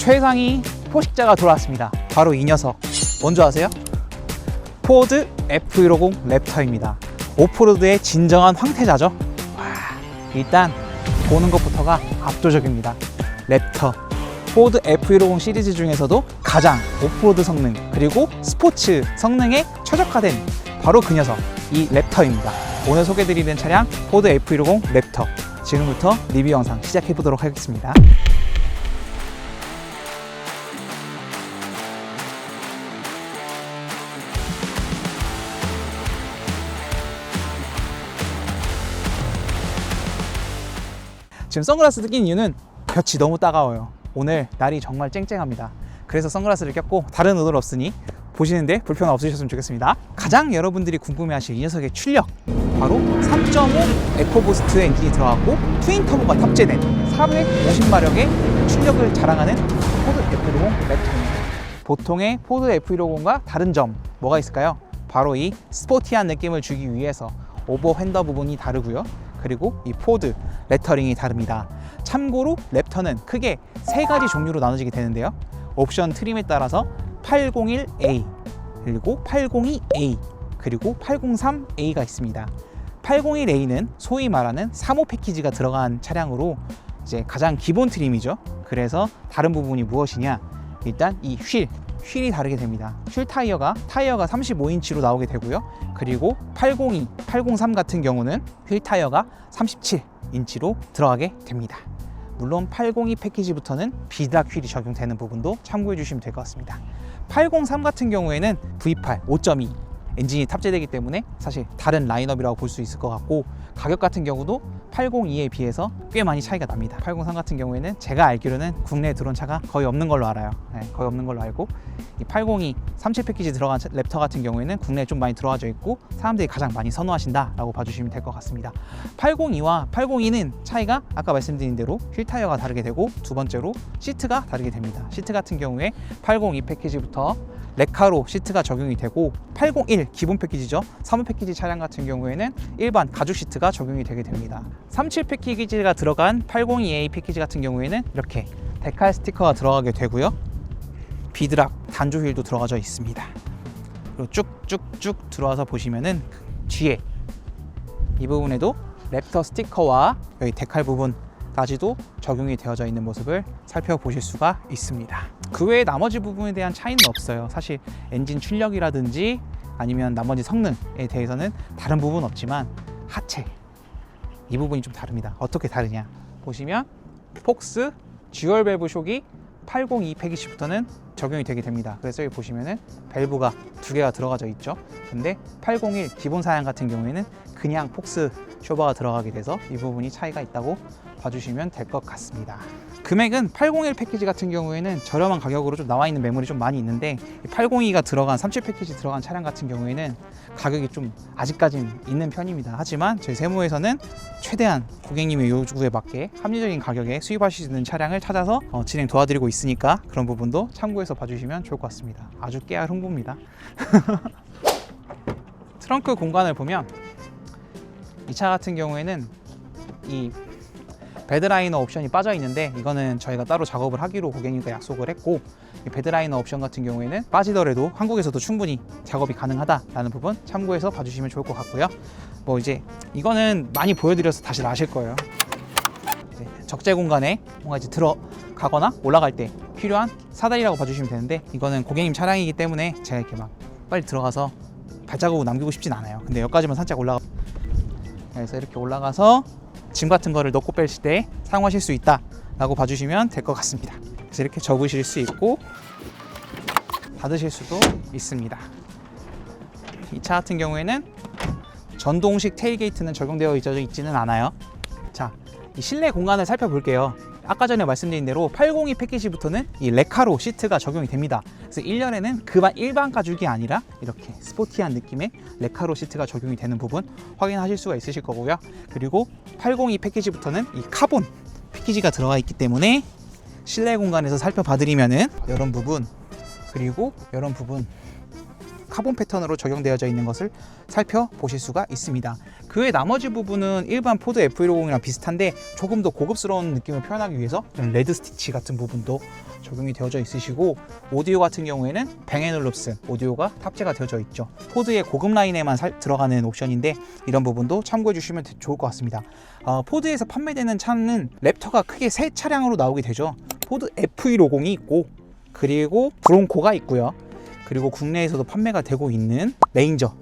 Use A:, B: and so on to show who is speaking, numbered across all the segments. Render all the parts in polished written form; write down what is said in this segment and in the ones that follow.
A: 최상위 포식자가 돌아왔습니다. 바로 이 녀석. 뭔지 아세요? 포드 F150 랩터입니다. 오프로드의 진정한 황태자죠. 와, 일단 보는 것부터가 압도적입니다. 랩터. 포드 F150 시리즈 중에서도 가장 오프로드 성능 그리고 스포츠 성능에 최적화된 바로 그 녀석, 이 랩터입니다. 오늘 소개해드리는 차량 포드 F150 랩터. 지금부터 리뷰 영상 시작해 보도록 하겠습니다. 지금 선글라스 낀 이유는 볕이 너무 따가워요. 오늘 날이 정말 쨍쨍합니다. 그래서 선글라스를 꼈고 다른 의도는 없으니 보시는데 불편 없으셨으면 좋겠습니다. 가장 여러분들이 궁금해하실 이 녀석의 출력, 바로 3.5 에코부스트 엔진이 들어갔고 트윈 터보가 탑재된 450마력의 출력을 자랑하는 포드 F150 랩터입니다. 보통의 포드 F150과 다른 점 뭐가 있을까요? 바로 이 스포티한 느낌을 주기 위해서 오버 휀더 부분이 다르고요. 그리고 이 포드 레터링이 다릅니다. 참고로 랩터는 크게 세 가지 종류로 나눠지게 되는데요. 옵션 트림에 따라서 801A, 그리고 802A, 그리고 803A가 있습니다. 801A는 소위 말하는 3호 패키지가 들어간 차량으로 이제 가장 기본 트림이죠. 그래서 다른 부분이 무엇이냐? 일단 이 휠이 다르게 됩니다. 휠 타이어가 35인치로 나오게 되고요. 그리고 802, 803 같은 경우는 휠 타이어가 37인치로 들어가게 됩니다. 물론 802 패키지부터는 비드락 휠이 적용되는 부분도 참고해 주시면 될 것 같습니다. 803 같은 경우에는 V8 5.2 엔진이 탑재되기 때문에 사실 다른 라인업이라고 볼 수 있을 것 같고, 가격 같은 경우도 802에 비해서 꽤 많이 차이가 납니다. 803 같은 경우에는 제가 알기로는 국내에 들어온 차가 거의 없는 걸로 알아요. 네, 거의 없는 걸로 알고, 이 802 37 패키지 들어간 랩터 같은 경우에는 국내에 좀 많이 들어와져 있고 사람들이 가장 많이 선호하신다라고 봐주시면 될 것 같습니다. 802와 802는 차이가 아까 말씀드린 대로 휠 타이어가 다르게 되고, 두 번째로 시트가 다르게 됩니다. 시트 같은 경우에 802 패키지부터 레카로 시트가 적용이 되고, 801 기본 패키지죠. 3호 패키지 차량 같은 경우에는 일반 가죽 시트가 적용이 되게 됩니다. 37 패키지가 들어간 802A 패키지 같은 경우에는 이렇게 데칼 스티커가 들어가게 되고요. 비드락 단조 휠도 들어가져 있습니다. 그리고 쭉쭉쭉 들어와서 보시면은 뒤에 이 부분에도 랩터 스티커와 여기 데칼 부분까지도 적용이 되어져 있는 모습을 살펴보실 수가 있습니다. 그 외에 나머지 부분에 대한 차이는 없어요. 사실 엔진 출력이라든지 아니면 나머지 성능에 대해서는 다른 부분은 없지만 하체 이 부분이 좀 다릅니다. 어떻게 다르냐 보시면 폭스 듀얼 밸브 숑이 802 패키지부터는 적용이 되게 됩니다. 그래서 여기 보시면은 밸브가 두 개가 들어가져 있죠. 근데 801 기본 사양 같은 경우에는 그냥 폭스 쇼버가 들어가게 돼서 이 부분이 차이가 있다고 봐주시면 될 것 같습니다. 금액은 801 패키지 같은 경우에는 저렴한 가격으로 좀 나와 있는 매물이 좀 많이 있는데, 802가 들어간 37 패키지 들어간 차량 같은 경우에는 가격이 좀 아직까지는 있는 편입니다. 하지만 저희 세무에서는 최대한 고객님의 요구에 맞게 합리적인 가격에 수입하실 수 있는 차량을 찾아서 진행 도와드리고 있으니까 그런 부분도 참고해서 봐주시면 좋을 것 같습니다. 아주 깨알 홍보입니다. 트렁크 공간을 보면 이 차 같은 경우에는 이 베드라이너 옵션이 빠져 있는데, 이거는 저희가 따로 작업을 하기로 고객님과 약속을 했고, 이 베드라이너 옵션 같은 경우에는 빠지더라도 한국에서도 충분히 작업이 가능하다라는 부분 참고해서 봐주시면 좋을 것 같고요. 뭐 이제 이거는 많이 보여드려서 다시 아실 거예요. 이제 적재 공간에 뭔가 이제 들어가거나 올라갈 때 필요한 사다리라고 봐주시면 되는데, 이거는 고객님 차량이기 때문에 제가 이렇게 막 빨리 들어가서 발자국을 남기고 싶진 않아요. 근데 여기까지만 살짝 그래서 이렇게 올라가서 짐 같은 거를 넣고 빼실 때 사용하실 수 있다 라고 봐주시면 될 것 같습니다. 그래서 이렇게 접으실 수 있고 닫으실 수도 있습니다. 이 차 같은 경우에는 전동식 테일게이트는 적용되어 있지는 않아요. 자, 이 실내 공간을 살펴볼게요. 아까 전에 말씀드린 대로 802 패키지부터는 이 레카로 시트가 적용이 됩니다. 그래서 1년에는 일반 가죽이 아니라 이렇게 스포티한 느낌의 레카로 시트가 적용이 되는 부분 확인하실 수가 있으실 거고요. 그리고 802 패키지부터는 이 카본 패키지가 들어가 있기 때문에 실내 공간에서 살펴봐드리면은 이런 부분, 그리고 이런 부분 카본 패턴으로 적용되어져 있는 것을 살펴보실 수가 있습니다. 그 외 나머지 부분은 일반 포드 F150이랑 비슷한데 조금 더 고급스러운 느낌을 표현하기 위해서 레드 스티치 같은 부분도 적용이 되어져 있으시고, 오디오 같은 경우에는 뱅앤올룹슨 오디오가 탑재가 되어져 있죠. 포드의 고급 라인에만 들어가는 옵션인데 이런 부분도 참고해 주시면 좋을 것 같습니다. 포드에서 판매되는 차는 랩터가 크게 세 차량으로 나오게 되죠. 포드 F150이 있고, 그리고 브론코가 있고요. 그리고 국내에서도 판매가 되고 있는 레인저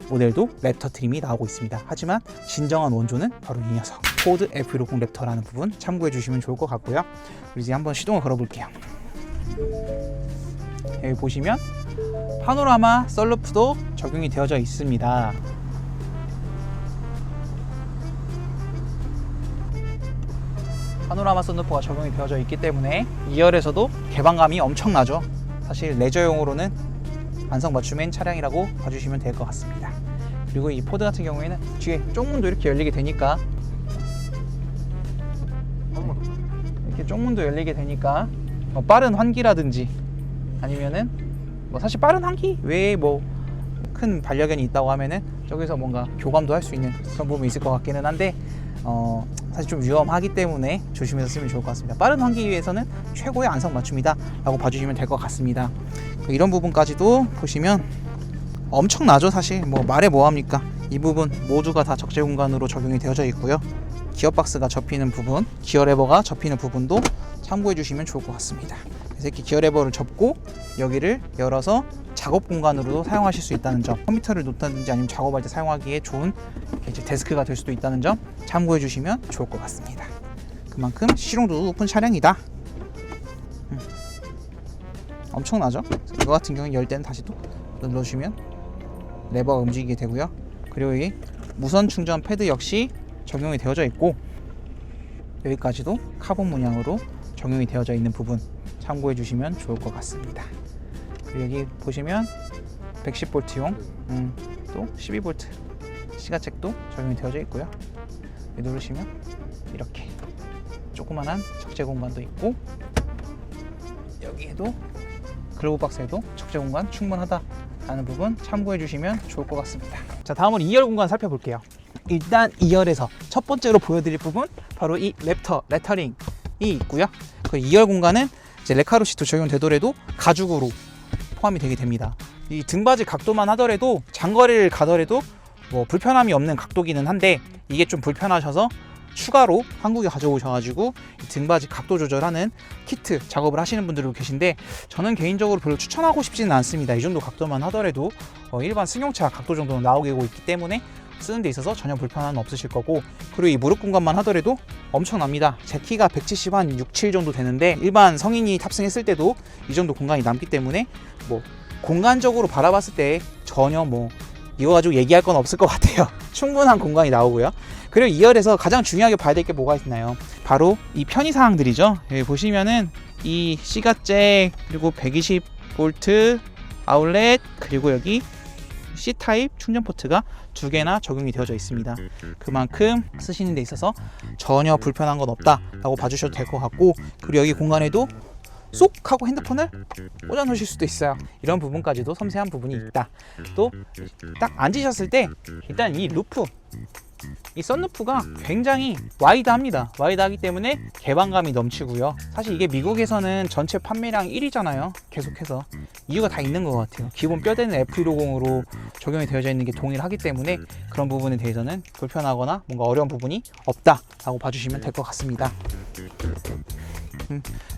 A: 모델도 랩터 트림이 나오고 있습니다. 하지만 진정한 원조는 바로 이 녀석 포드 F150 랩터라는 부분 참고해 주시면 좋을 것 같고요. 우리 이제 한번 시동을 걸어 볼게요. 여기 보시면 파노라마 썬루프도 적용이 되어져 있습니다. 파노라마 썬루프가 적용이 되어져 있기 때문에 2열에서도 개방감이 엄청나죠. 사실 레저용으로는 안성맞춤인 차량이라고 봐주시면 될 것 같습니다. 그리고 이 포드 같은 경우에는 뒤에 쪽문도 이렇게 열리게 되니까, 이렇게 쪽문도 열리게 되니까 빠른 환기라든지 아니면은 사실 빠른 환기 외에 큰 반려견이 있다고 하면은 저기서 뭔가 교감도 할 수 있는 그런 부분이 있을 것 같기는 한데, 사실 좀 위험하기 때문에 조심해서 쓰면 좋을 것 같습니다. 빠른 환기 위해서는 최고의 안성맞춤이다 라고 봐주시면 될 것 같습니다. 이런 부분까지도 보시면 엄청나죠. 사실 말해 뭐합니까. 이 부분 모두가 다 적재 공간으로 적용이 되어져 있고요. 기어박스가 접히는 부분, 기어 레버가 접히는 부분도 참고해 주시면 좋을 것 같습니다. 그래서 이렇게 기어 레버를 접고 여기를 열어서 작업 공간으로도 사용하실 수 있다는 점, 컴퓨터를 놓든지 아니면 작업할 때 사용하기에 좋은 이제 데스크가 될 수도 있다는 점 참고해 주시면 좋을 것 같습니다. 그만큼 실용도도 높은 차량이다. 엄청나죠? 이거 같은 경우는 열 때는 다시 또 눌러주시면 레버가 움직이게 되고요. 그리고 이 무선 충전 패드 역시 적용이 되어져 있고, 여기까지도 카본 문양으로 적용이 되어져 있는 부분 참고해 주시면 좋을 것 같습니다. 그리고 여기 보시면 110V용 또 12V 시가책도 적용이 되어져 있고요. 여기 누르시면 이렇게 조그만한 적재 공간도 있고, 여기에도 글로브 박스에도 적재 공간 충분하다라는 부분 참고해 주시면 좋을 것 같습니다. 자, 다음으로 2열 공간 살펴볼게요. 일단 2열에서 첫 번째로 보여드릴 부분 바로 이 랩터 레터링이 있고요. 그 2열 공간은 이제 레카로 시트 적용되더라도 가죽으로 포함이 되게 됩니다. 이 등받이 각도만 하더라도 장거리를 가더라도 불편함이 없는 각도기는 한데, 이게 좀 불편하셔서 추가로 한국에 가져오셔가지고 등받이 각도 조절하는 키트 작업을 하시는 분들도 계신데, 저는 개인적으로 별로 추천하고 싶지는 않습니다. 이 정도 각도만 하더라도 일반 승용차 각도 정도는 나오고 있기 때문에 쓰는 데 있어서 전혀 불편함은 없으실 거고, 그리고 이 무릎 공간만 하더라도 엄청납니다. 제 키가 170 한 6, 7 정도 되는데 일반 성인이 탑승했을 때도 이 정도 공간이 남기 때문에 공간적으로 바라봤을 때 전혀 이거 가지고 얘기할 건 없을 것 같아요. 충분한 공간이 나오고요. 그리고 2열에서 가장 중요하게 봐야 될 게 뭐가 있나요? 바로 이 편의사항들이죠. 여기 보시면은 이 C가잭, 그리고 120V 아울렛, 그리고 여기 C타입 충전 포트가 2개나 적용이 되어져 있습니다. 그만큼 쓰시는 데 있어서 전혀 불편한 건 없다라고 봐주셔도 될 것 같고, 그리고 여기 공간에도 쏙 하고 핸드폰을 꽂아 놓으실 수도 있어요. 이런 부분까지도 섬세한 부분이 있다. 또 딱 앉으셨을 때 일단 이 루프, 이 썬루프가 굉장히 와이드합니다. 와이드하기 때문에 개방감이 넘치고요. 사실 이게 미국에서는 전체 판매량 1위잖아요. 계속해서 이유가 다 있는 것 같아요. 기본 뼈대는 F150으로 적용이 되어져 있는 게 동일하기 때문에 그런 부분에 대해서는 불편하거나 뭔가 어려운 부분이 없다라고 봐주시면 될 것 같습니다.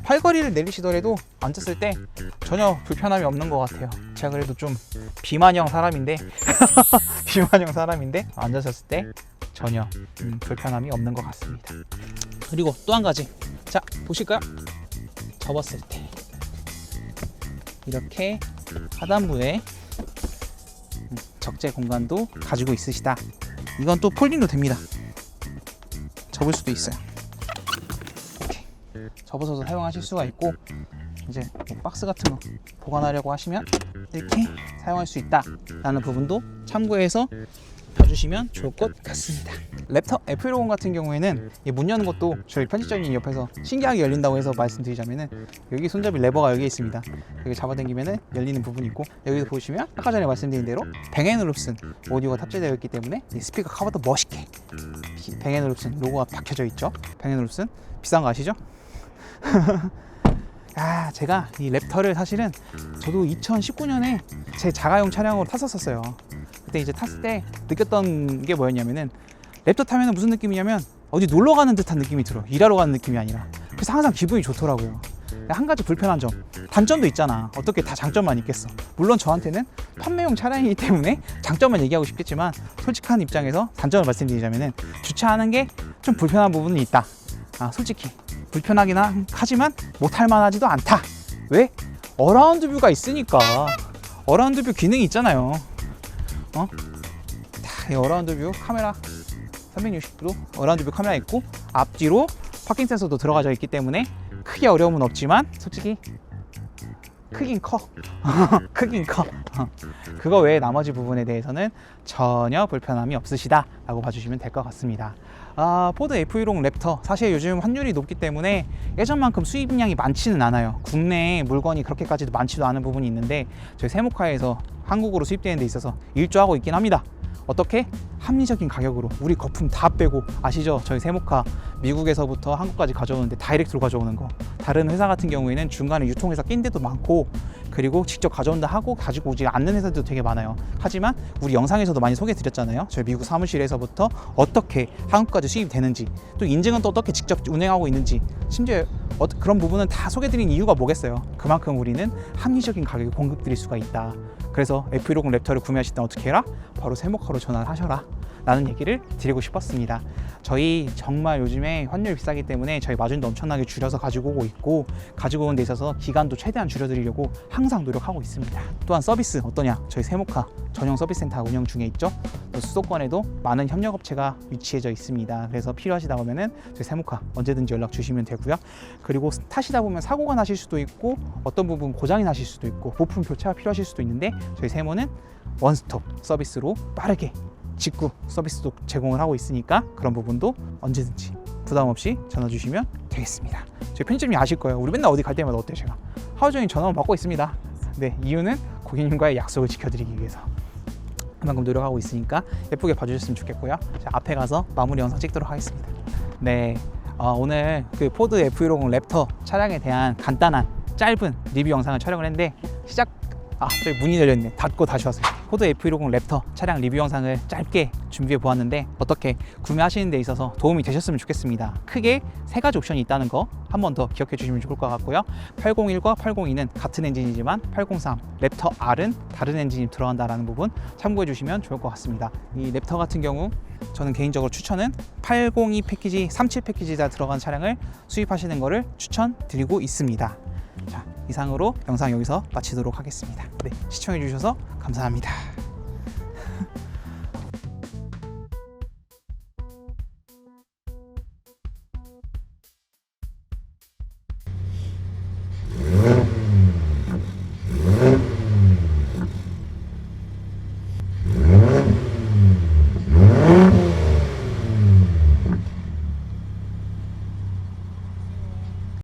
A: 팔걸이를 내리시더라도 앉았을 때 전혀 불편함이 없는 것 같아요. 제가 그래도 좀 비만형 사람인데 앉았을 때 전혀 불편함이 없는 것 같습니다. 그리고 또 한 가지, 자 보실까요? 접었을 때 이렇게 하단부에 적재 공간도 가지고 있으시다. 이건 또 폴딩도 됩니다. 접을 수도 있어요. 이렇게 접어서도 사용하실 수가 있고, 이제 박스 같은 거 보관하려고 하시면 이렇게 사용할 수 있다라는 부분도 참고해서 봐주시면 좋을 것 같습니다. 랩터 F150 같은 경우에는 이 문 여는 것도 저희 편집자님 옆에서 신기하게 열린다고 해서 말씀드리자면은 여기 손잡이 레버가 여기 있습니다. 여기 잡아당기면은 열리는 부분이 있고, 여기도 보시면 아까 전에 말씀드린 대로 뱅앤올uf슨 오디오가 탑재되어 있기 때문에 이 스피커 커버도 멋있게 뱅앤올uf슨 로고가 박혀져 있죠. 뱅앤올uf슨 비싼 거 아시죠? 제가 이 랩터를 사실은 저도 2019년에 제 자가용 차량으로 탔었어요. 그때 이제 탔을 때 느꼈던 게 뭐였냐면은, 랩터 타면은 무슨 느낌이냐면 어디 놀러 가는 듯한 느낌이 들어요. 일하러 가는 느낌이 아니라. 그래서 항상 기분이 좋더라고요. 한 가지 불편한 점, 단점도 있잖아. 어떻게 다 장점만 있겠어. 물론 저한테는 판매용 차량이기 때문에 장점만 얘기하고 싶겠지만, 솔직한 입장에서 단점을 말씀드리자면은 주차하는 게 좀 불편한 부분이 있다. 솔직히 불편하긴 하지만 못할 만하지도 않다. 왜? 어라운드 뷰가 있으니까. 어라운드 뷰 기능이 있잖아요. 이 어라운드 뷰 카메라 360도 어라운드 뷰 카메라 있고, 앞뒤로 파킹 센서도 들어가져 있기 때문에 크게 어려움은 없지만 솔직히 크긴 커. 크긴 커. 그거 외에 나머지 부분에 대해서는 전혀 불편함이 없으시다 라고 봐주시면 될 것 같습니다. 포드 F150 랩터, 사실 요즘 환율이 높기 때문에 예전만큼 수입량이 많지는 않아요. 국내에 물건이 그렇게까지도 많지도 않은 부분이 있는데, 저희 세모카에서 한국으로 수입되는 데 있어서 일조하고 있긴 합니다. 어떻게? 합리적인 가격으로 우리 거품 다 빼고, 아시죠? 저희 세모카 미국에서부터 한국까지 가져오는데 다이렉트로 가져오는 거. 다른 회사 같은 경우에는 중간에 유통회사 낀 데도 많고, 그리고 직접 가져온다 하고 가지고 오지 않는 회사들도 되게 많아요. 하지만 우리 영상에서도 많이 소개해 드렸잖아요. 저희 미국 사무실에서부터 어떻게 한국까지 수입이 되는지, 또 인증은 또 어떻게 직접 운행하고 있는지, 심지어 그런 부분은 다 소개해 드린 이유가 뭐겠어요. 그만큼 우리는 합리적인 가격에 공급 드릴 수가 있다. 그래서 F150 랩터를 구매하실 때 어떻게 해라? 바로 세모카로 전화를 하셔라 라는 얘기를 드리고 싶었습니다. 저희 정말 요즘에 환율 비싸기 때문에 저희 마진도 엄청나게 줄여서 가지고 오고 있고, 가지고 오는 데 있어서 기간도 최대한 줄여드리려고 항상 노력하고 있습니다. 또한 서비스 어떠냐? 저희 세모카 전용 서비스 센터 운영 중에 있죠. 또 수도권에도 많은 협력업체가 위치해져 있습니다. 그래서 필요하시다 보면은 저희 세모카 언제든지 연락 주시면 되고요. 그리고 타시다 보면 사고가 나실 수도 있고, 어떤 부분 고장이 나실 수도 있고, 부품 교체가 필요하실 수도 있는데, 저희 세모는 원스톱 서비스로 빠르게 직구 서비스도 제공을 하고 있으니까 그런 부분도 언제든지 부담 없이 전화 주시면 되겠습니다. 저희 편집자님이 아실 거예요. 우리 맨날 어디 갈 때마다 어때요? 제가 하루 종일 전화만 받고 있습니다. 네, 이유는 고객님과의 약속을 지켜드리기 위해서 그만큼 노력하고 있으니까 예쁘게 봐주셨으면 좋겠고요. 자, 앞에 가서 마무리 영상 찍도록 하겠습니다. 네, 오늘 그 포드 F150 랩터 차량에 대한 간단한 짧은 리뷰 영상을 촬영을 했는데, 저기 문이 열려있네. 닫고 다시 왔어요. 포드 F150 랩터 차량 리뷰 영상을 짧게 준비해 보았는데, 어떻게 구매하시는 데 있어서 도움이 되셨으면 좋겠습니다. 크게 세 가지 옵션이 있다는 거 한 번 더 기억해 주시면 좋을 것 같고요. 801과 802는 같은 엔진이지만 803 랩터 R은 다른 엔진이 들어간다는 부분 참고해 주시면 좋을 것 같습니다. 이 랩터 같은 경우 저는 개인적으로 추천은 802 패키지, 37 패키지가 들어간 차량을 수입하시는 것을 추천드리고 있습니다. 자, 이상으로 영상 여기서 마치도록 하겠습니다. 네, 시청해 주셔서 감사합니다.